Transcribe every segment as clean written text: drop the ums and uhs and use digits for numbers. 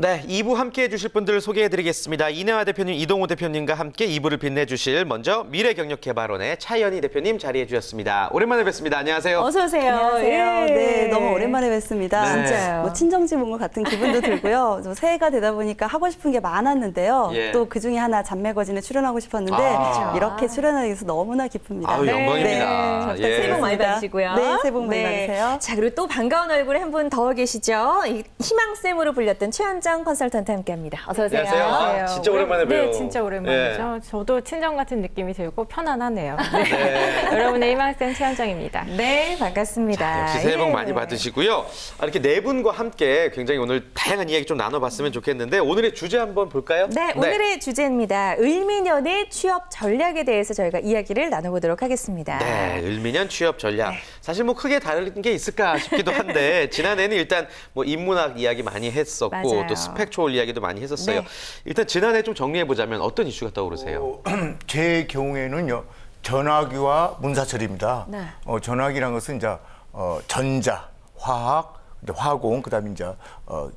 네, 2부 함께해 주실 분들 소개해드리겠습니다. 이내화 대표님, 이동호 대표님과 함께 2부를 빛내주실 먼저 미래경력개발원의 차현희 대표님 자리해 주셨습니다. 오랜만에 뵙습니다. 안녕하세요. 어서 오세요. 안녕하세요. 예. 네, 너무 오랜만에 뵙습니다. 네. 진짜요. 뭐 친정집 온 것 같은 기분도 들고요. 새해가 되다 보니까 하고 싶은 게 많았는데요. 예. 또 그중에 하나 잠매거진에 출연하고 싶었는데 이렇게 출연하게 돼서 너무나 기쁩니다. 아유, 영광입니다. 네. 새해 복 많이 받으시고요. 네, 새해 복 많이 받으세요. 자, 그리고 또 반가운 얼굴에 한 분 더 계시죠. 희망쌤으로 불렸던 최현정 컨설턴트 함께합니다. 어서 오세요. 안녕하세요. 진짜 오랜만에 봬요. 네, 진짜 오랜만이죠. 예. 저도 친정 같은 느낌이 들고 편안하네요. 네. 여러분의 희망쌤 최현정입니다. 네, 반갑습니다. 역시 새해 복 예. 많이 받으시고요. 이렇게 네 분과 함께 굉장히 오늘 다양한 이야기 좀 나눠봤으면 좋겠는데 오늘의 주제 한번 볼까요? 네, 오늘의 주제입니다. 을미년의 취업 전략에 대해서 저희가 이야기를 나눠보도록 하겠습니다. 네, 을미년 취업 전략. 사실 뭐 크게 다른 게 있을까 싶기도 한데 지난해는 일단 뭐 인문학 이야기 많이 했었고 맞아요. 또 스펙 초월 이야기도 많이 했었어요. 네. 일단 지난해 좀 정리해보자면 어떤 이슈가 떠오르세요? 제 경우에는요, 전화기와 문사철입니다. 네. 전화기란 것은 이제 전자, 화학, 이제 화공, 그다음에 이제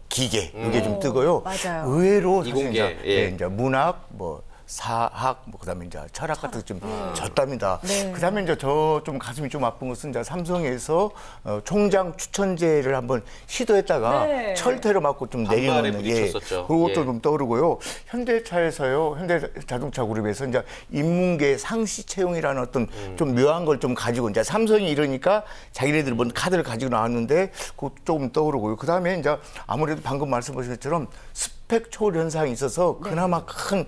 기계 이게 좀 뜨고요. 맞아요. 의외로 사실 이공계, 이제, 예. 이제 문학, 뭐 사학, 뭐 그다음에 이제 철학 같은 게 좀 졌답니다. 네. 그다음에 이제 저 좀 가슴이 좀 아픈 것은 이제 삼성에서 총장 추천제를 한번 시도했다가 네. 철퇴로 맞고 좀 반발에 내리는 부딪혔었죠. 그것도 예. 좀 떠오르고요. 현대차에서요, 현대자동차 그룹에서 이제 인문계 상시 채용이라는 어떤 좀 묘한 걸 좀 가지고 이제 삼성이 이러니까 자기네들 뭔 카드를 가지고 나왔는데 그것도 조금 떠오르고요. 그 다음에 이제 아무래도 방금 말씀하신 것처럼 스펙 초월 현상이 있어서 그나마 큰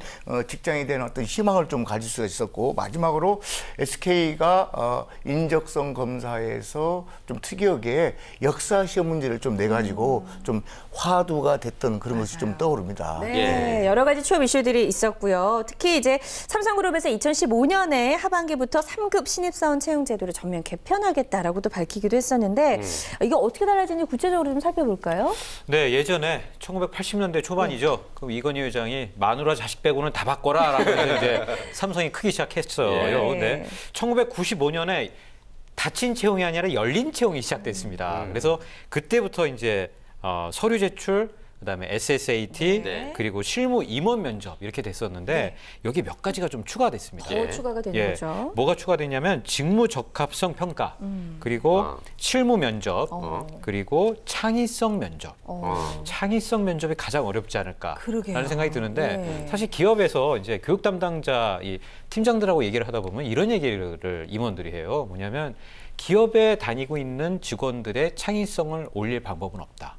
직장에 대한 어떤 희망을 좀 가질 수가 있었고, 마지막으로 SK가 인적성 검사에서 좀 특이하게 역사 시험 문제를 좀 내가지고 좀 화두가 됐던 그런 것이 좀 떠오릅니다. 네, 여러 가지 취업 이슈들이 있었고요. 특히 이제 삼성그룹에서 2015년에 하반기부터 3급 신입사원 채용 제도를 전면 개편하겠다라고도 밝히기도 했었는데 이거 어떻게 달라지는지 구체적으로 좀 살펴볼까요? 네, 예전에 1980년대 초반이죠. 그럼 이건희 회장이 마누라 자식 빼고는 다 바꿔라라고 해서 이제 삼성이 크기 시작했어요. 네. 네. 1995년에 닫힌 채용이 아니라 열린 채용이 시작됐습니다. 그래서 그때부터 이제 서류 제출, 그다음에 SSAT, 네. 그리고 실무 임원 면접 이렇게 됐었는데 여기 몇 가지가 좀 추가됐습니다. 더 추가가 된 거죠. 뭐가 추가됐냐면 직무 적합성 평가, 그리고 실무 면접, 그리고 창의성 면접. 창의성 면접이 가장 어렵지 않을까라는 그러게요. 생각이 드는데 네. 사실 기업에서 이제 교육 담당자 이 팀장들하고 얘기를 하다 보면 이런 얘기를 임원들이 해요. 뭐냐면 기업에 다니고 있는 직원들의 창의성을 올릴 방법은 없다.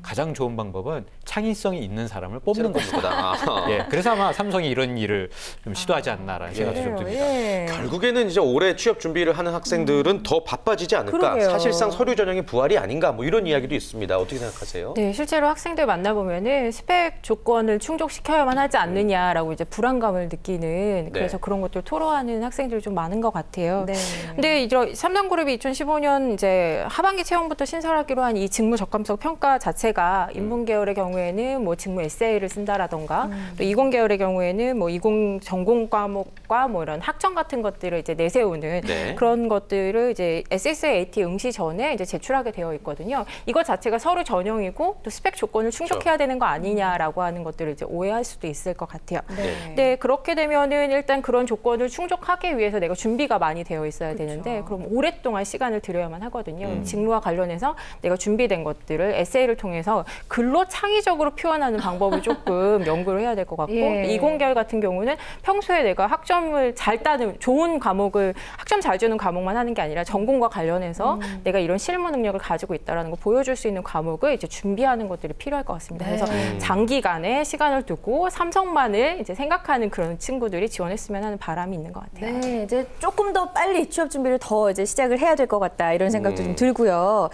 가장 좋은 방법은 창의성이 있는 사람을 뽑는 것이다. 예, 그래서 아마 삼성이 이런 일을 좀 시도하지 않나라는 생각이 좀 듭니다. 예. 결국에는 이제 올해 취업 준비를 하는 학생들은 더 바빠지지 않을까. 그러게요. 사실상 서류 전형의 부활이 아닌가 뭐 이런 이야기도 있습니다. 어떻게 생각하세요? 네, 실제로 학생들 만나보면은 스펙 조건을 충족시켜야만 하지 않느냐라고 이제 불안감을 느끼는 그래서 그런 것들 토로하는 학생들이 좀 많은 것 같아요. 네. 근데 이런 삼성그룹이 2015년 이제 하반기 채용부터 신설하기로 한 이 직무 적합성 평가 자체가 인문 계열의 경우에는 뭐 직무 에세이를 쓴다라던가 또 이공 계열의 경우에는 뭐 이공 전공 과목과 뭐 이런 학점 같은 것들을 이제 내세우는 네. 그런 것들을 이제 SSAT 응시 전에 이제 제출하게 되어 있거든요. 이것 자체가 서류 전형이고 또 스펙 조건을 충족해야 되는 거 아니냐라고 하는 것들을 이제 오해할 수도 있을 것 같아요. 근데 그렇게 되면은 일단 그런 조건을 충족하기 위해서 내가 준비가 많이 되어 있어야 되는데 그럼 오랫동안 시간을 들여야만 하거든요. 직무와 관련해서 내가 준비된 것들을 에세이를 통해서 글로 창의적으로 표현하는 방법을 조금 연구를 해야 될 것 같고 이공계열 같은 경우는 평소에 내가 학점을 잘 따는 좋은 과목을 학점 잘 주는 과목만 하는 게 아니라 전공과 관련해서 내가 이런 실무 능력을 가지고 있다라는 걸 보여줄 수 있는 과목을 이제 준비하는 것들이 필요할 것 같습니다. 그래서 장기간의 시간을 두고 삼성만을 이제 생각하는 그런 친구들이 지원했으면 하는 바람이 있는 것 같아요. 네, 이제 조금 더 빨리 취업 준비를 더 이제 시작을 해야 될 것 같다 이런 생각도 좀 들고요.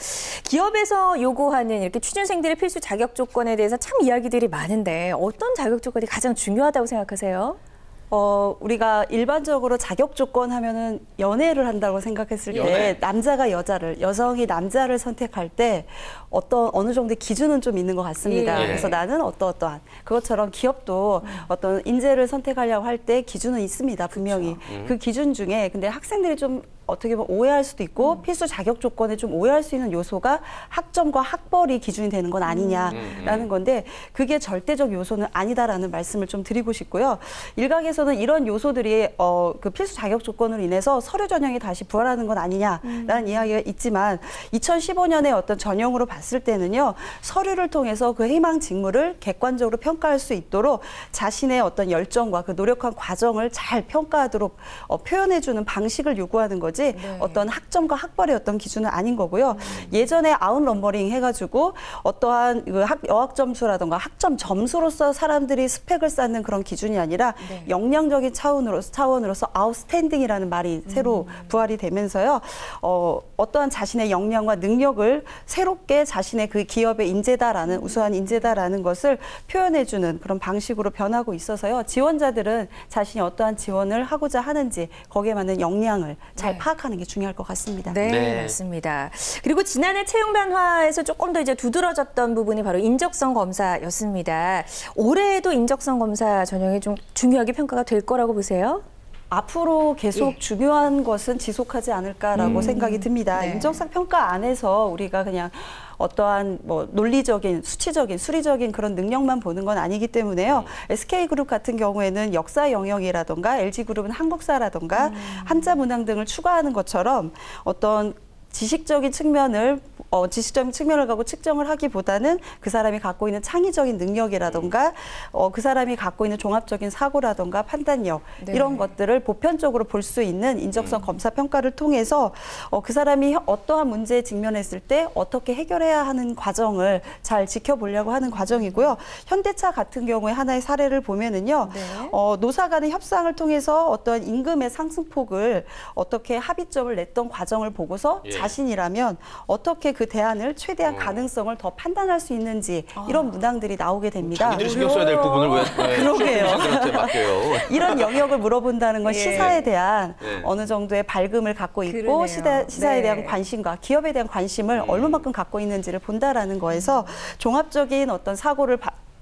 기업에서 요구하는 이렇게 취준생들의 필수 자격 조건에 대해서 참 이야기들이 많은데 어떤 자격 조건이 가장 중요하다고 생각하세요? 우리가 일반적으로 자격 조건 하면은 연애를 한다고 생각했을 때 남자가 여자를, 여성이 남자를 선택할 때 어느 정도의 기준은 좀 있는 것 같습니다. 예. 그래서 나는 어떠한 그것처럼 기업도 어떤 인재를 선택하려고 할 때 기준은 있습니다. 분명히. 그 기준 중에 근데 학생들이 좀 어떻게 보면 오해할 수도 있고 필수 자격 조건에 좀 오해할 수 있는 요소가 학점과 학벌이 기준이 되는 건 아니냐라는 건데 그게 절대적 요소는 아니다라는 말씀을 좀 드리고 싶고요. 일각에서는 이런 요소들이 그 필수 자격 조건으로 인해서 서류 전형이 다시 부활하는 건 아니냐라는 이야기가 있지만 2015년에 어떤 전형으로 봤을 때는요. 서류를 통해서 그 희망 직무를 객관적으로 평가할 수 있도록 자신의 어떤 열정과 그 노력한 과정을 잘 평가하도록 표현해주는 방식을 요구하는 거지 어떤 학점과 학벌의 어떤 기준은 아닌 거고요. 예전에 아웃넘버링 해가지고 어떠한 그 여학 점수라든가 학점 점수로서 사람들이 스펙을 쌓는 그런 기준이 아니라 역량적인 차원으로서 아웃스탠딩이라는 말이 새로 부활이 되면서요. 어떠한 자신의 역량과 능력을 새롭게 자신의 그 기업의 인재다라는 우수한 인재다라는 것을 표현해주는 그런 방식으로 변하고 있어서요. 지원자들은 자신이 어떠한 지원을 하고자 하는지 거기에 맞는 역량을 잘 파악하는 게 중요할 것 같습니다. 네, 맞습니다. 그리고 지난해 채용 변화에서 조금 더 이제 두드러졌던 부분이 바로 인적성 검사였습니다. 올해에도 인적성 검사 전형이 좀 중요하게 평가가 될 거라고 보세요? 앞으로 계속 중요한 것은 지속하지 않을까라고 생각이 듭니다. 인적성 평가 안에서 우리가 그냥 어떠한 뭐 논리적인, 수치적인, 수리적인 그런 능력만 보는 건 아니기 때문에요. SK그룹 같은 경우에는 역사 영역이라든가 LG그룹은 한국사라든가 한자 문항 등을 추가하는 것처럼 어떤 지식적인 측면을 가고 측정을 하기보다는 그 사람이 갖고 있는 창의적인 능력이라든가 그 사람이 갖고 있는 종합적인 사고라든가 판단력 이런 것들을 보편적으로 볼 수 있는 인적성 검사 평가를 통해서 그 사람이 어떠한 문제에 직면했을 때 어떻게 해결해야 하는 과정을 잘 지켜보려고 하는 과정이고요. 현대차 같은 경우에 하나의 사례를 보면은요. 노사 간의 협상을 통해서 어떤 임금의 상승폭을 어떻게 합의점을 냈던 과정을 보고서 자신이라면 어떻게 그 대안을 최대한 가능성을 더 판단할 수 있는지 이런 문항들이 나오게 됩니다. 자기들이 신경 써야 될 부분을 왜 그러게요. 취업진들한테 맡겨요. 이런 영역을 물어본다는 건 시사에 대한 어느 정도의 밝음을 갖고 있고 시사에 대한 관심과 기업에 대한 관심을 얼마만큼 갖고 있는지를 본다라는 거에서 종합적인 어떤 사고를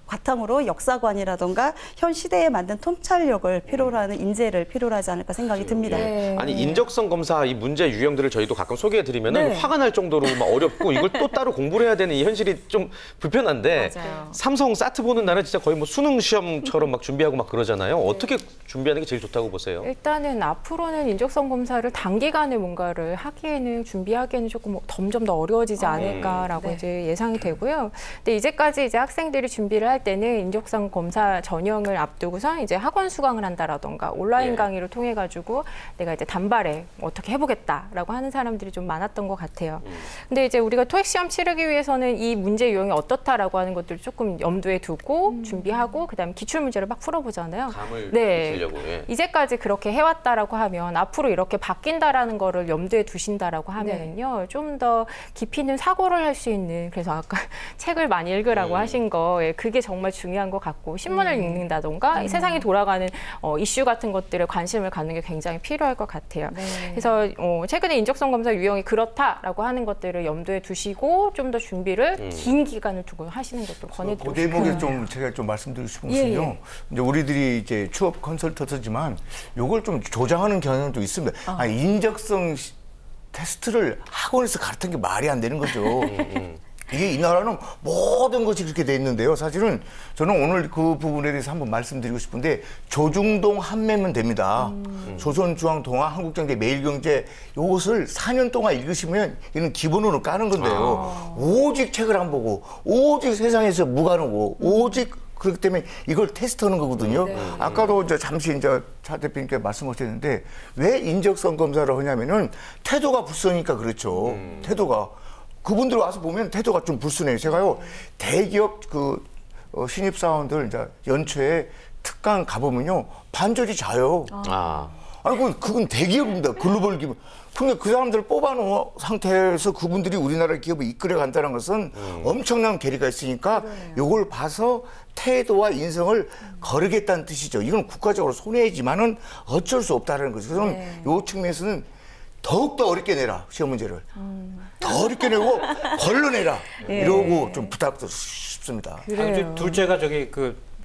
바탕으로 역사관이라든가 현 시대에 맞는 통찰력을 필요로 하는 인재를 필요로 하지 않을까 생각이 듭니다. 아니 인적성 검사 이 문제 유형들을 저희도 가끔 소개해드리면 화가 날 정도로 막 어렵고 이걸 또 따로 공부를 해야 되는 이 현실이 좀 불편한데 삼성 사트 보는 날은 진짜 거의 뭐 수능 시험처럼 막 준비하고 막 그러잖아요. 어떻게 준비하는 게 제일 좋다고 보세요? 일단은 앞으로는 인적성 검사를 단기간에 뭔가를 하기에는 준비하기에는 조금 점점 더 어려워지지 않을까라고 이제 예상이 되고요. 근데 이제까지 이제 학생들이 준비를 할 때는 인적성 검사 전형을 앞두고서 이제 학원 수강을 한다라던가 온라인 강의를 통해 가지고 내가 이제 단발에 어떻게 해보겠다라고 하는 사람들이 좀 많았던 것 같아요. 근데 이제 우리가 토익 시험 치르기 위해서는 이 문제 유형이 어떻다라고 하는 것들을 조금 염두에 두고 준비하고 그다음에 기출 문제를 막 풀어보잖아요. 감을 익히려고. 이제까지 그렇게 해왔다라고 하면 앞으로 이렇게 바뀐다라는 거를 염두에 두신다라고 하면은요 좀 더 깊이 있는 사고를 할 수 있는 그래서 아까 책을 많이 읽으라고 하신 거 그게 정말 중요한 것 같고 신문을 읽는다던가 세상이 돌아가는 이슈 같은 것들에 관심을 갖는 게 굉장히 필요할 것 같아요. 그래서 최근에 인적성 검사 유형이 그렇다라고 하는 것들을 염두에 두시고 좀 더 준비를 긴 기간을 두고 하시는 것도 권해드리고 그 대목에 좀 제가 좀 말씀드리고 싶은 것은요. 이제 우리들이 이제 취업 컨설턴트지만 요걸 좀 조장하는 경향도 있습니다. 인적성 테스트를 학원에서 가르치는 게 말이 안 되는 거죠. 이게 이 나라는 모든 것이 그렇게 돼 있는데요. 사실은 저는 오늘 그 부분에 대해서 한번 말씀드리고 싶은데 조중동 한매면 됩니다. 조선, 중앙, 동아, 한국경제, 매일경제 이것을 4년 동안 읽으시면 이는 기본으로 까는 건데요. 오직 책을 안 보고 오직 세상에서 무관하고 오직 그렇기 때문에 이걸 테스트하는 거거든요. 아까도 이제 잠시 이제 차 대표님께 말씀하셨는데 왜 인적성 검사를 하냐면은 태도가 불순하니까 그렇죠. 태도가. 그분들 와서 보면 태도가 좀 불순해요. 제가요, 대기업 신입사원들 이제 연초에 특강 가보면요, 반절이 자요. 아니, 그건 대기업입니다. 글로벌 기업. 근데 그 사람들을 뽑아놓은 상태에서 그분들이 우리나라 기업을 이끌어 간다는 것은 엄청난 괴리가 있으니까 요걸 봐서 태도와 인성을 거르겠다는 뜻이죠. 이건 국가적으로 손해지만은 어쩔 수 없다는 거죠. 그래서 요 측면에서는 더욱더 어렵게 내라, 시험 문제를. 더 어렵게 내고 걸러내라. 이러고 좀 부탁도 싶습니다. 둘째가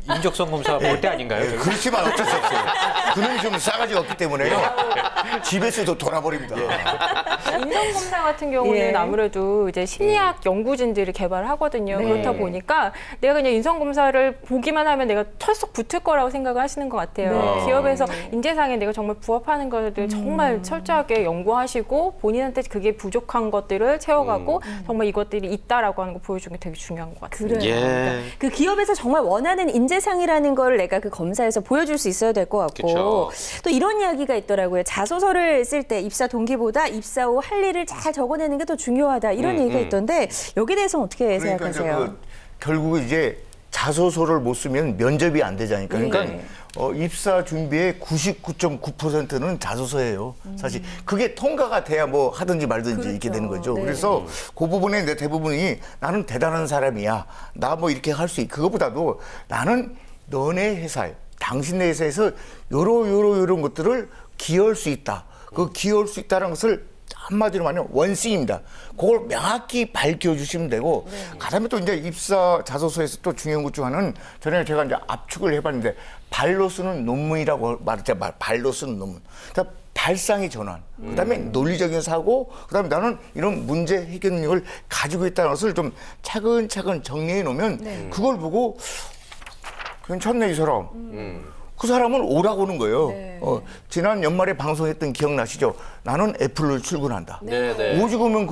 인적성 검사 볼 때 아닌가요? 네, 그렇지만 어쩔 수 없어요. 그는 좀 싸가지가 없기 때문에요. 집에서도 돌아버립니다. 인성검사 같은 경우는 예. 아무래도 이제 심리학 연구진들이 개발을 하거든요. 그렇다 보니까 내가 그냥 인성검사를 보기만 하면 내가 털썩 붙을 거라고 생각을 하시는 것 같아요. 기업에서 인재상에 내가 정말 부합하는 것들 정말 철저하게 연구하시고 본인한테 그게 부족한 것들을 채워가고 정말 이것들이 있다라고 하는 거 보여주는 게 되게 중요한 것 같아요. 그래요. 예. 그러니까 그 기업에서 정말 원하는 인재상이라는 걸 내가 그 검사에서 보여줄 수 있어야 될 것 같고 그쵸. 또 이런 이야기가 있더라고요. 자소서를 쓸 때 입사 동기보다 입사 후 할 일을 잘 적어내는 게 더 중요하다 이런 얘기가 있던데 여기에 대해서는 어떻게 그러니까 생각하세요? 결국 이제 자소서를 못 쓰면 면접이 안 되잖아요. 그러니까 입사 준비의 99.9%는 자소서예요. 사실 그게 통과가 돼야 뭐 하든지 말든지 이렇게 되는 거죠. 네. 그래서 그 부분에 내 대부분이 나는 대단한 사람이야. 나 뭐 이렇게 할 수 있고 그거보다도 나는 너네 회사에 당신네 회사에서 요런 것들을 기여할 수 있다. 그 기여할 수 있다는 것을 한마디로 말하면 원칙입니다. 그걸 명확히 밝혀주시면 되고, 그다음에 또 이제 입사 자소서에서 또 중요한 것 중 하나는 전에 제가 이제 압축을 해봤는데 발로 쓰는 논문이라고 말했잖아요. 발로 쓰는 논문. 그러니까 발상의 전환, 그다음에 논리적인 사고, 그다음에 나는 이런 문제 해결 능력을 가지고 있다는 것을 좀 차근차근 정리해 놓으면 그걸 보고 괜찮네 이 사람. 그 사람은 오라고 오는 거예요. 네. 지난 연말에 방송했던 기억나시죠? 나는 애플을 출근한다. 네. 오직 오면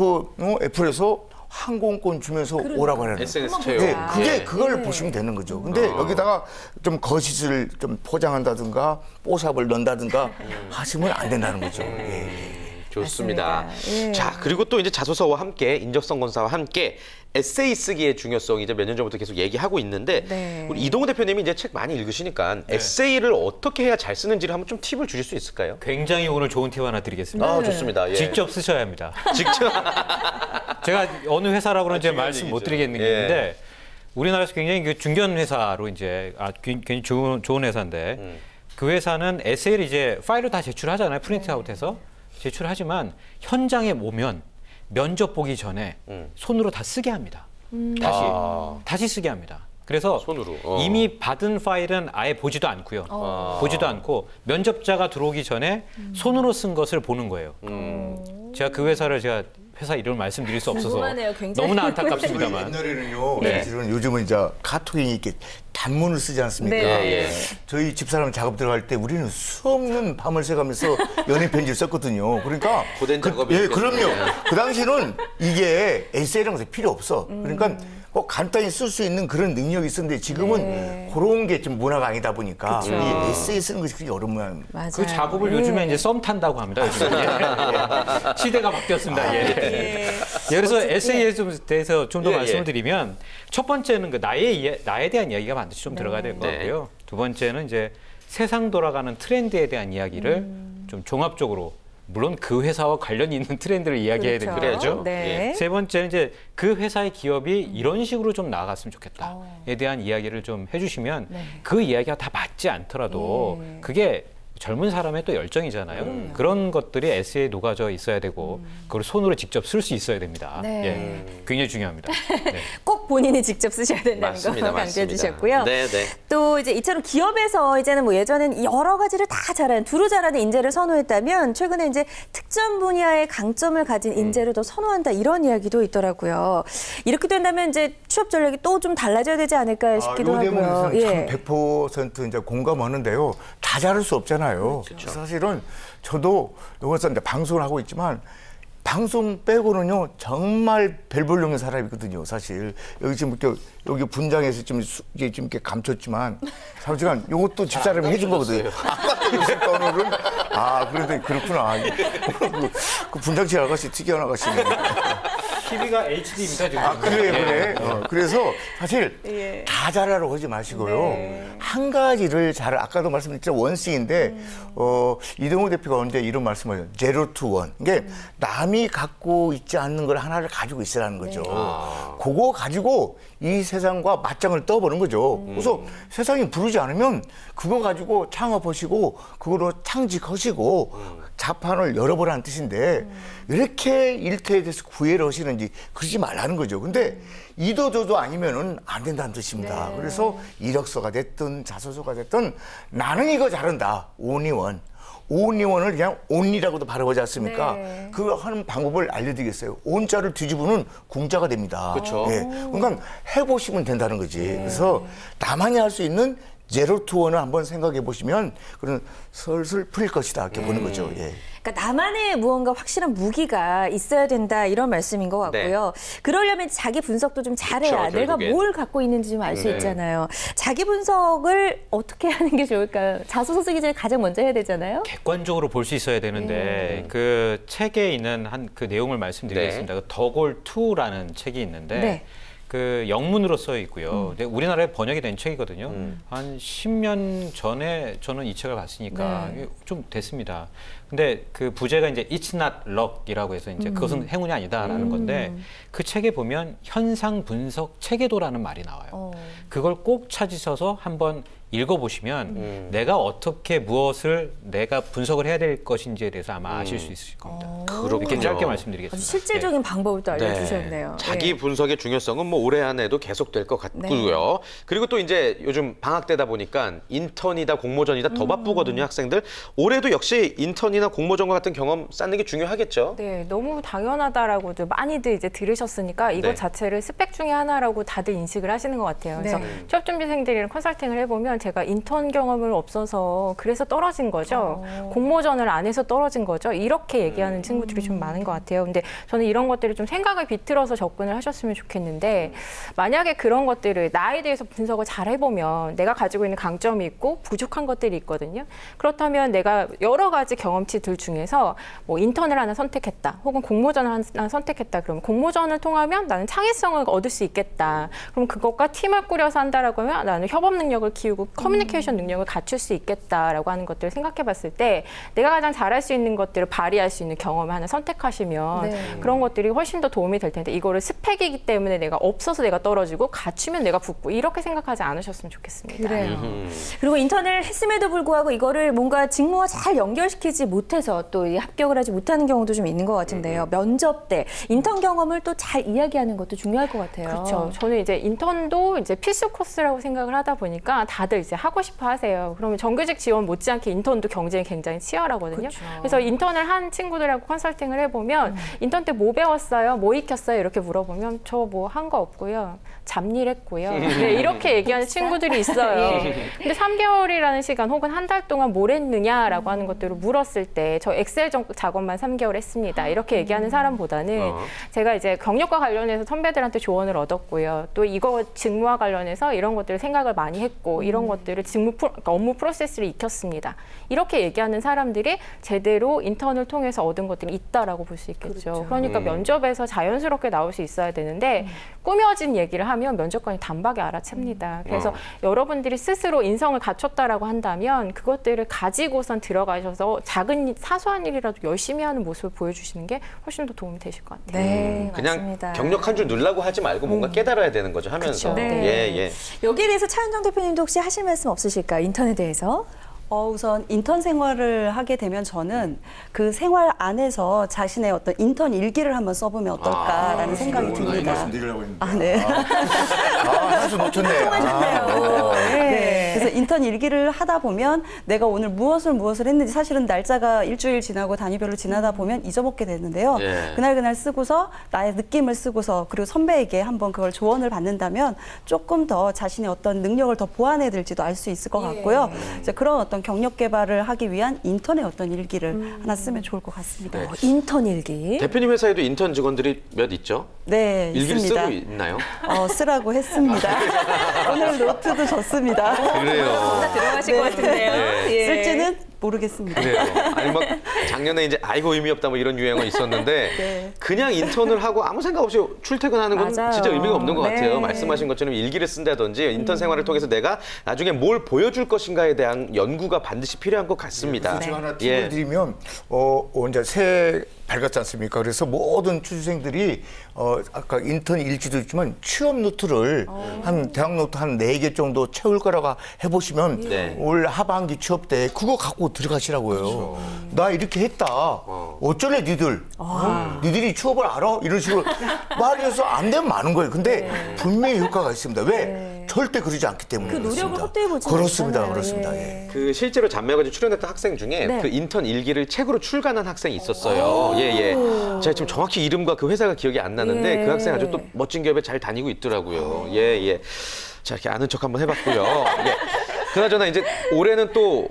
애플에서 항공권 주면서 오라고 하는 SNS 채용. 네, 그걸 보시면 되는 거죠. 근데 여기다가 좀 거짓을 좀 포장한다든가 뽀삽을 넣는다든가 하시면 안 된다는 거죠. 좋습니다. 맞습니다. 예. 자, 그리고 또 이제 자소서와 함께 인적성 검사와 함께 에세이 쓰기의 중요성 이제 몇 년 전부터 계속 얘기하고 있는데 네. 우리 이동우 대표님이 이제 책 많이 읽으시니까 에세이를 어떻게 해야 잘 쓰는지를 한번 좀 팁을 주실 수 있을까요? 굉장히 오늘 좋은 팁 하나 드리겠습니다. 아, 좋습니다. 예. 직접 쓰셔야 합니다. 직접. 제가 어느 회사라고는 이제 중요한 말씀 얘기죠. 못 드리겠는 게 있는데 우리나라에서 굉장히 그 중견 회사로 이제 굉장히 좋은 회사인데 그 회사는 에세이를 이제 파일로 다 제출하잖아요. 프린트아웃해서 제출하지만 현장에 오면 면접 보기 전에 손으로 다 쓰게 합니다. 다시 쓰게 합니다. 그래서 손으로. 이미 받은 파일은 아예 보지도 않고요. 보지도 않고 면접자가 들어오기 전에 손으로 쓴 것을 보는 거예요. 제가 그 회사 이름을 말씀드릴 수 없어서 궁금하네요, 굉장히. 너무나 안타깝습니다만. 옛날에는요, 네. 사실은 요즘은 이제 카톡이 이렇게 단문을 쓰지 않습니까? 네. 저희 집사람 작업 들어갈 때 우리는 수없는 밤을 새가면서 연애 편지를 썼거든요. 그러니까 고된 작업이 예, 있겠네요. 그럼요. 그 당시는 이게 에세이라는 것이 필요 없어. 그러니까 꼭 간단히 쓸 수 있는 그런 능력이 있었는데 지금은 그런 게 좀 문화가 아니다 보니까 이 에세이 쓰는 것이 그렇게 어려운 모양. 맞아요. 그 작업을 요즘에 이제 썸 탄다고 합니다. 요즘에. 예. 시대가 바뀌었습니다. 그래서 에세이에 대해서 좀 더 말씀을 드리면 첫 번째는 그 나에 대한 이야기가 반드시 좀 들어가야 될 것 같고요. 두 번째는 이제 세상 돌아가는 트렌드에 대한 이야기를 좀 종합적으로 물론 그 회사와 관련이 있는 트렌드를 이야기해야 그렇죠. 그래야죠. 네. 세 번째는 이제 그 회사의 기업이 이런 식으로 좀 나아갔으면 좋겠다에 대한 이야기를 좀 해주시면 그 이야기가 다 맞지 않더라도 그게 젊은 사람의 또 열정이잖아요. 그런 것들이 에세이에 녹아져 있어야 되고 그걸 손으로 직접 쓸 수 있어야 됩니다. 네. 굉장히 중요합니다. 네. 꼭 본인이 직접 쓰셔야 된다는 맞습니다. 거 강조해 주셨고요. 네. 또 이제 이처럼 기업에서 이제는 뭐 예전엔 여러 가지를 다 잘하는 두루 잘하는 인재를 선호했다면 최근에 이제 특정 분야의 강점을 가진 인재를 더 선호한다 이런 이야기도 있더라고요. 이렇게 된다면 이제 취업 전략이 또 좀 달라져야 되지 않을까 싶기도 이 하고요. 대목에서는 참 100% 이제 공감하는데요. 다 잘할 수 없잖아요. 사실은 저도 여기서 이제 방송을 하고 있지만 방송 빼고는요 정말 별볼용의 사람이거든요. 사실 여기 지금 여기 분장에서 이게 감췄지만 사실은 이것도 집사람이 해준 거거든요. 오늘은 그래도 그렇구나. 그 분장실 아가씨 특이한 아가씨네. TV가 HD입니다 지금. 그래. 그래서 사실 다 잘하라고 하지 마시고요. 한 가지를 아까도 말씀드렸죠 원칙인데 이동우 대표가 언제 이런 말씀을 해요. 제로 투 원. 이게 남이 갖고 있지 않는 걸 하나를 가지고 있으라는 거죠. 그거 가지고 이 세상과 맞짱을 떠보는 거죠. 그래서 세상이 부르지 않으면 그거 가지고 창업하시고 그거로 창직하시고 자판을 열어보라는 뜻인데 왜 이렇게 일터에 대해서 구애를 하시는지 그러지 말라는 거죠. 근데 이도저도 아니면은 안 된다는 뜻입니다. 네. 그래서 이력서가 됐든 자소서가 됐든 나는 이거 잘한다. 온리원. 온리원을 그냥 온리라고도 발음하지 않습니까? 네. 그 하는 방법을 알려드리겠어요. 온자를 뒤집으면 궁자가 됩니다. 그렇죠. 예. 그러니까 해보시면 된다는 거지. 그래서 나만이 할 수 있는 제로 투 원을 한번 생각해 보시면 그런 슬슬 풀릴 것이다 이렇게 보는 거죠. 예. 그러니까 나만의 무언가 확실한 무기가 있어야 된다 이런 말씀인 것 같고요. 그러려면 자기 분석도 좀 잘해야 그렇죠, 내가 결국엔. 뭘 갖고 있는지 좀 알 수 있잖아요. 자기 분석을 어떻게 하는 게 좋을까요? 자소서 쓰기 전에 가장 먼저 해야 되잖아요. 객관적으로 볼 수 있어야 되는데 그 책에 있는 한 그 내용을 말씀드리겠습니다. 그 더골 2라는 책이 있는데 네. 그 영문으로 써 있고요. 근데 우리나라에 번역이 된 책이거든요. 한 10년 전에 저는 이 책을 봤으니까 네. 좀 됐습니다. 근데 그 부제가 이제 It's not luck이라고 해서 이제 그것은 행운이 아니다라는 건데 그 책에 보면 현상 분석 체계도라는 말이 나와요. 그걸 꼭 찾으셔서 한번 읽어보시면 내가 어떻게 무엇을 내가 분석을 해야 될 것인지에 대해서 아마 아실 수 있으실 겁니다. 이렇게 짧게 아주 말씀드리겠습니다. 실질적인 방법을 또 네. 알려주셨네요. 자기 네. 분석의 중요성은 뭐 올해 안에도 계속될 것 같고요. 그리고 또 이제 요즘 방학 때다 보니까 인턴이다 공모전이다 더 바쁘거든요, 학생들. 올해도 역시 인턴이나 공모전과 같은 경험 쌓는 게 중요하겠죠. 네, 너무 당연하다라고도 많이들 이제 들으셨으니까 이것 네. 자체를 스펙 중에 하나라고 다들 인식을 하시는 것 같아요. 그래서 네. 취업준비생들이랑 컨설팅을 해보면 제가 인턴 경험을 없어서 그래서 떨어진 거죠. 공모전을 안 해서 떨어진 거죠. 이렇게 얘기하는 친구들이 좀 많은 것 같아요. 근데 저는 이런 것들을 좀 생각을 비틀어서 접근을 하셨으면 좋겠는데 만약에 그런 것들을 나에 대해서 분석을 잘 해보면 내가 가지고 있는 강점이 있고 부족한 것들이 있거든요. 그렇다면 내가 여러 가지 경험치들 중에서 뭐 인턴을 하나 선택했다 혹은 공모전을 하나 선택했다 그러면 공모전을 통하면 나는 창의성을 얻을 수 있겠다. 그럼 그것과 팀을 꾸려서 한다라고 하면 나는 협업 능력을 키우고 커뮤니케이션 능력을 갖출 수 있겠다라고 하는 것들을 생각해 봤을 때 내가 가장 잘할 수 있는 것들을 발휘할 수 있는 경험을 하나 선택하시면 그런 것들이 훨씬 더 도움이 될 텐데 이거를 스펙이기 때문에 내가 없어서 내가 떨어지고 갖추면 내가 붙고 이렇게 생각하지 않으셨으면 좋겠습니다. 그래요. 그리고 인턴을 했음에도 불구하고 이거를 뭔가 직무와 잘 연결시키지 못해서 또 이 합격을 하지 못하는 경우도 좀 있는 것 같은데요. 면접 때 인턴 경험을 또 잘 이야기하는 것도 중요할 것 같아요. 그렇죠. 저는 이제 인턴도 이제 필수 코스라고 생각을 하다 보니까 다들 이제 하고 싶어 하세요. 그러면 정규직 지원 못지않게 인턴도 경쟁이 굉장히 치열하거든요. 그렇죠. 그래서 인턴을 한 친구들하고 컨설팅을 해보면 인턴 때 뭐 배웠어요? 뭐 익혔어요? 이렇게 물어보면 저 뭐 한 거 없고요. 잡일했고요. 네, 이렇게 얘기하는 친구들이 있어요. 근데 3개월이라는 시간 혹은 한 달 동안 뭘 했느냐라고 하는 것들을 물었을 때 저 엑셀 작업만 3개월 했습니다. 이렇게 얘기하는 사람보다는 제가 이제 경력과 관련해서 선배들한테 조언을 얻었고요. 또 이거 직무와 관련해서 이런 것들을 생각을 많이 했고 이런 것들을 그러니까 업무 프로세스를 익혔습니다. 이렇게 얘기하는 사람들이 제대로 인턴을 통해서 얻은 것들이 있다라고 볼 수 있겠죠. 그러니까 면접에서 자연스럽게 나올 수 있어야 되는데 꾸며진 얘기를 하면 면접관이 단박에 알아챕니다. 그래서 여러분들이 스스로 인성을 갖췄다라고 한다면 그것들을 가지고선 들어가셔서 작은 사소한 일이라도 열심히 하는 모습을 보여주시는 게 훨씬 더 도움이 되실 것 같아요. 네, 그냥 맞습니다. 경력 한 줄 넣으려고 하지 말고 뭔가 깨달아야 되는 거죠, 하면서. 그쵸. 네. 예. 여기에 대해서 차은정 대표님도 혹시 하실 말씀 없으실까요? 인턴에 대해서? 우선 인턴 생활을 하게 되면 저는 그 생활 안에서 자신의 어떤 인턴 일기를 한번 써보면 어떨까라는 생각이 듭니다. 말씀드리려고 했는데. 네. 한수 놓쳤네. 네. 그래서 인턴 일기를 하다 보면 내가 오늘 무엇을 했는지 사실은 날짜가 일주일 지나고 단위별로 지나다 보면 잊어먹게 되는데요. 예. 그날 쓰고서 나의 느낌을 쓰고서 그리고 선배에게 한번 그걸 조언을 받는다면 조금 더 자신의 어떤 능력을 더 보완해들지도 알 수 있을 것 같고요. 이제 그런 어떤 경력 개발을 하기 위한 인턴의 어떤 일기를 하나 쓰면 좋을 것 같습니다. 인턴 일기. 대표님 회사에도 인턴 직원들이 몇 있죠? 네, 일기를 있습니다. 쓰고 있나요? 쓰라고 했습니다. 오늘 노트도 줬습니다. 그래요. 들어가실 것 같은데요. 예. 쓸지는 모르겠습니다. 그래요. 아니 막 작년에 이제 아이고 의미 없다 뭐 이런 유행어 있었는데 네. 그냥 인턴을 하고 아무 생각 없이 출퇴근하는 건 맞아요. 진짜 의미가 없는 것 같아요. 네. 말씀하신 것처럼 일기를 쓴다든지 인턴 생활을 통해서 내가 나중에 뭘 보여줄 것인가에 대한 연구가 반드시 필요한 것 같습니다. 제가 하나 팁을 드리면 이제 새해 밝았지 않습니까? 그래서 모든 취준생들이 아까 인턴 일지도 있지만 취업 노트를 한 대학 노트 한 4개 정도 채울 거라고 해보시면 네. 올 하반기 취업 때 그거 갖고 들어가시라고요. 그렇죠. 나 이렇게 했다. 어쩔래 니들? 니들이 취업을 알아? 이런 식으로 말해서 안 되면 많은 거예요. 근데 분명히 효과가 있습니다. 왜? 절대 그러지 않기 때문에 그 노력을 헛되이 보지 그렇습니다. 않잖아요. 그렇습니다. 예. 예. 그 실제로 잔매거진 출연했던 학생 중에 네. 그 인턴 일기를 책으로 출간한 학생이 있었어요. 예. 제가 지금 정확히 이름과 그 회사가 기억이 안 나는데 예. 그 학생 아주 또 멋진 기업에 잘 다니고 있더라고요. 예. 자, 이렇게 아는 척 한번 해봤고요. 예. 그나저나 이제 올해는 또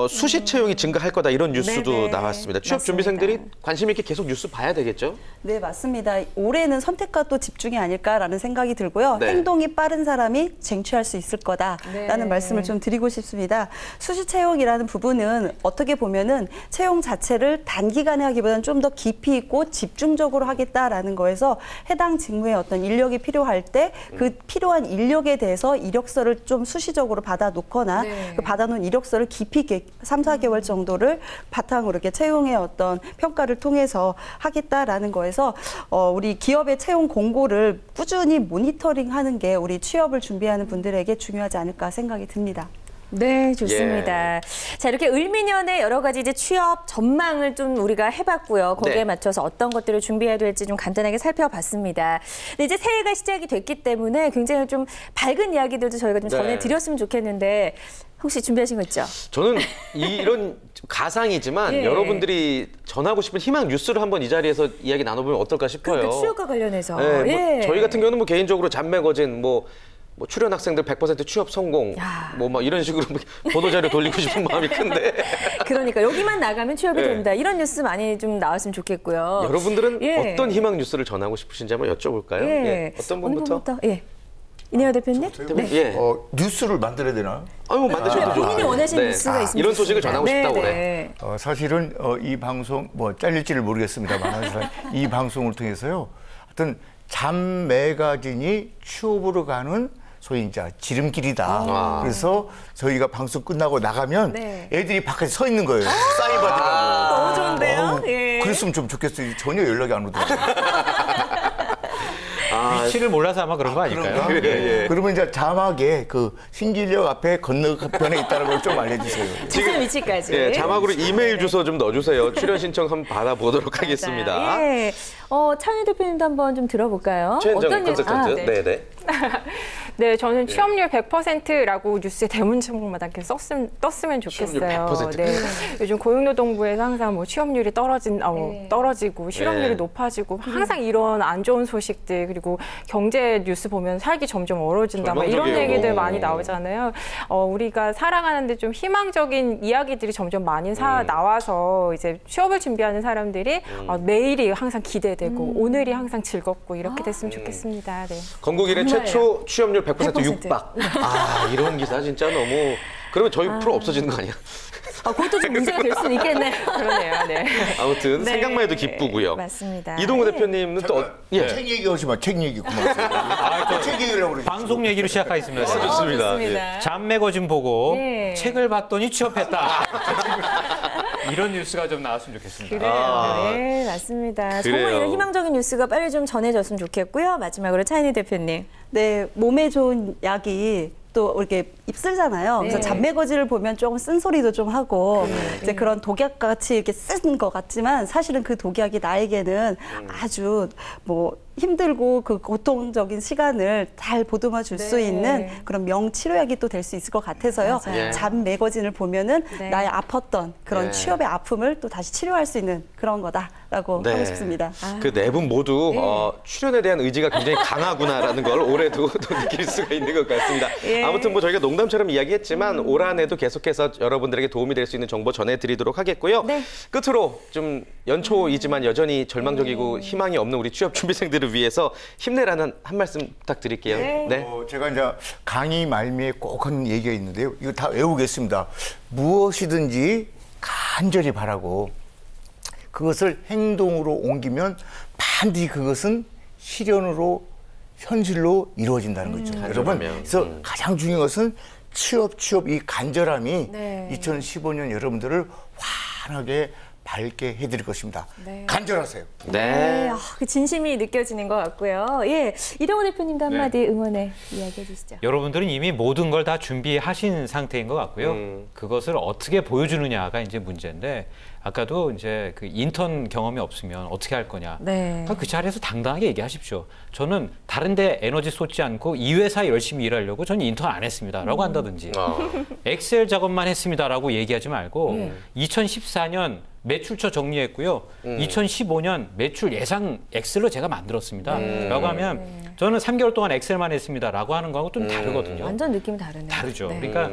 수시 채용이 증가할 거다 이런 뉴스도 네네. 나왔습니다. 취업 준비생들이 관심 있게 계속 뉴스 봐야 되겠죠? 네, 맞습니다. 올해는 선택과 또 집중이 아닐까라는 생각이 들고요. 네. 행동이 빠른 사람이 쟁취할 수 있을 거다라는 네. 말씀을 좀 드리고 싶습니다. 수시 채용이라는 부분은 어떻게 보면은 채용 자체를 단기간에 하기보다는 좀 더 깊이 있고 집중적으로 하겠다라는 거에서 해당 직무에 어떤 인력이 필요할 때 그 필요한 인력에 대해서 이력서를 좀 수시적으로 받아놓거나 네. 그 받아놓은 이력서를 깊이 있게 3, 4개월 정도를 바탕으로 이렇게 채용의 어떤 평가를 통해서 하겠다라는 거에서 우리 기업의 채용 공고를 꾸준히 모니터링하는 게 우리 취업을 준비하는 분들에게 중요하지 않을까 생각이 듭니다. 네, 좋습니다. 자, 이렇게 을미년의 여러 가지 이제 취업 전망을 좀 우리가 해봤고요. 거기에 네. 맞춰서 어떤 것들을 준비해야 될지 좀 간단하게 살펴봤습니다. 근데 이제 새해가 시작이 됐기 때문에 굉장히 좀 밝은 이야기들도 저희가 좀 네. 전해드렸으면 좋겠는데 혹시 준비하신 거 있죠? 저는 이런 가상이지만 예. 여러분들이 전하고 싶은 희망 뉴스를 한번 이 자리에서 이야기 나눠보면 어떨까 싶어요. 그러니까 취업과 관련해서. 네, 예. 저희 같은 경우는 뭐 개인적으로 잔매거진 뭐 출연 학생들 100% 취업 성공 야. 뭐 막 이런 식으로 보도자료 돌리고 싶은 마음이 큰데 그러니까 여기만 나가면 취업이 네. 된다. 이런 뉴스 많이 좀 나왔으면 좋겠고요. 여러분들은 예. 어떤 희망 뉴스를 전하고 싶으신지 한번 여쭤볼까요? 예. 어떤 어느 분부터? 분부터? 예. 이내화 대표님? 네. 예. 뉴스를 만들어야 되나? 뭐 만드셔도 좋죠. 본인이 원하시는 네. 뉴스가 있으면 이런 소식을 좋습니다. 전하고 싶다 네, 올해. 네. 사실은 이 방송 뭐 잘릴지를 모르겠습니다만 이 방송을 통해서요. 어떤 잠매거진이 취업으로 가는 소위 이제 지름길이다. 그래서 저희가 방송 끝나고 나가면 네. 애들이 바깥에 서 있는 거예요. 사인 받으라고. 너무 좋은데요? 예. 그랬으면 좀 좋겠어요. 전혀 연락이 안 오더라고요. 위치를 몰라서 아마 그런 거 아닐까요? 그런가? 그러면 이제 자막에 그 신길역 앞에 건너편에 있다는 걸 좀 알려주세요. 지금 위치까지. 예, 자막으로 이메일 주소 좀 넣어주세요. 출연 신청 한번 받아보도록 하겠습니다. 예. 차은희 대표님도 한번 좀 들어볼까요? 최현정 뉴스? 컨설턴트. 네네. 네, 저는 취업률 100%라고 뉴스에 대문짝마다 이렇게 떴으면 좋겠어요. 취업률 100%. 네. 요즘 고용노동부에서 항상 뭐 취업률이 떨어지고 실업률이 네. 높아지고 항상 이런 안 좋은 소식들 그리고 경제 뉴스 보면 살기 점점 어려워진다 막 이런 절망적이에요. 얘기들 많이 나오잖아요. 우리가 살아가는데 좀 희망적인 이야기들이 점점 많이 나와서 이제 취업을 준비하는 사람들이 내일이 항상 기대되고 오늘이 항상 즐겁고 이렇게 됐으면 좋겠습니다. 네. 건국 이래 정말요? 최초 취업률 100% 100%. 육박. 이런 기사 진짜 너무. 그러면 저희 프로 없어지는 거 아니야? 그것도 좀 문제가 될 수는 있겠네요. 그러네요. 네. 아무튼 네. 생각만 해도 기쁘고요. 맞습니다. 이동우 대표님은 또 책 얘기 하지 마. 책 얘기 고맙습니다. 책 얘기라고 그러죠. 방송 얘기로 시작하겠습니다. 좋습니다. 좋습니다. 잠매거진 보고 네. 책을 봤더니 취업했다. 이런 뉴스가 좀 나왔으면 좋겠습니다. 그래요. 네, 맞습니다. 그래요. 정말 이런 희망적인 뉴스가 빨리 좀 전해졌으면 좋겠고요. 마지막으로 차은희 대표님. 네, 몸에 좋은 약이 또 이렇게 입술잖아요. 그래서 네. 잠매거지를 보면 조금 쓴소리도 좀 하고 이제 그런 독약같이 이렇게 쓴 것 같지만 사실은 그 독약이 나에게는 아주 뭐 힘들고 그 고통적인 시간을 잘 보듬어 줄 수 네. 있는 그런 명치료약이 또 될 수 있을 것 같아서요. 맞아요. 잠매거진을 보면은 네. 나의 아팠던 그런 네. 취업의 아픔을 또 다시 치료할 수 있는 그런 거다라고 네. 하고 싶습니다. 그 네 분 모두 출연에 대한 의지가 굉장히 강하구나라는 걸 올해도 또 느낄 수가 있는 것 같습니다. 예. 아무튼 뭐 저희가 농담처럼 이야기했지만 올 한해도 계속해서 여러분들에게 도움이 될 수 있는 정보 전해드리도록 하겠고요. 네. 끝으로 좀 연초이지만 여전히 절망적이고 희망이 없는 우리 취업 준비생들을 위해서 힘내라는 한 말씀 부탁드릴게요. 네. 제가 이제 강의 말미에 꼭 하는 얘기가 있는데요. 이거 다 외우겠습니다. 무엇이든지 간절히 바라고 그것을 행동으로 옮기면 반드시 그것은 실현으로 현실로 이루어진다는 거죠. 여러분, 그래서 가장 중요한 것은 취업 이 간절함이 네. 2015년 여러분들을 환하게 밝게 해드릴 것입니다. 네. 간절하세요. 네, 그 진심이 느껴지는 것 같고요. 예, 이동호 대표님도 한마디 응원의 이야기 해주시죠. 여러분들은 이미 모든 걸 다 준비하신 상태인 것 같고요. 그것을 어떻게 보여주느냐가 이제 문제인데 아까도 이제 그 인턴 경험이 없으면 어떻게 할 거냐. 네. 그 자리에서 당당하게 얘기하십시오. 저는 다른 데 에너지 쏟지 않고 이 회사 열심히 일하려고 저는 인턴 안 했습니다라고 한다든지 엑셀 작업만 했습니다라고 얘기하지 말고 2014년 매출처 정리했고요. 2015년 매출 예상 엑셀로 제가 만들었습니다. 라고 하면 저는 3개월 동안 엑셀만 했습니다라고 하는 거하고 좀 다르거든요. 완전 느낌이 다르네요. 다르죠. 네. 그러니까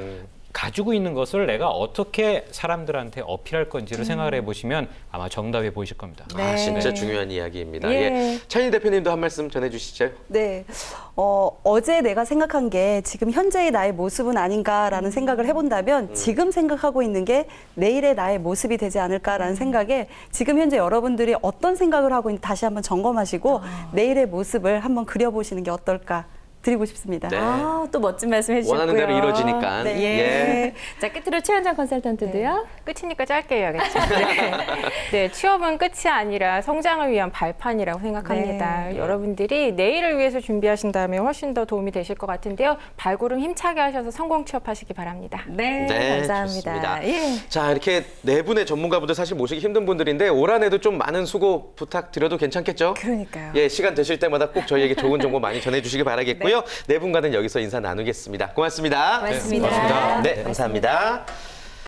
가지고 있는 것을 내가 어떻게 사람들한테 어필할 건지를 생각을 해보시면 아마 정답이 보이실 겁니다. 네. 진짜 중요한 이야기입니다. 예. 예. 차인희 대표님도 한 말씀 전해주시죠. 네. 어제 내가 생각한 게 지금 현재의 나의 모습은 아닌가라는 생각을 해본다면 지금 생각하고 있는 게 내일의 나의 모습이 되지 않을까라는 생각에 지금 현재 여러분들이 어떤 생각을 하고 있는지 다시 한번 점검하시고 내일의 모습을 한번 그려보시는 게 어떨까 드리고 싶습니다. 네. 또 멋진 말씀 해주셨고요. 원하는 대로 이루어지니까. 네. 예. 자, 끝으로 최현정 컨설턴트도요. 끝이니까 짧게 해야겠죠. 네, 취업은 끝이 아니라 성장을 위한 발판이라고 생각합니다. 네. 여러분들이 내일을 위해서 준비하신다면 훨씬 더 도움이 되실 것 같은데요. 발걸음 힘차게 하셔서 성공 취업하시기 바랍니다. 네, 네, 감사합니다. 좋습니다. 예. 자, 이렇게 네 분의 전문가분들 사실 모시기 힘든 분들인데 올 한해도 좀 많은 수고 부탁드려도 괜찮겠죠? 그러니까요. 예, 시간 되실 때마다 꼭 저희에게 좋은 정보 많이 전해주시기 바라겠고요. 네 분과는 여기서 인사 나누겠습니다. 고맙습니다. 고맙습니다. 고맙습니다. 네, 감사합니다.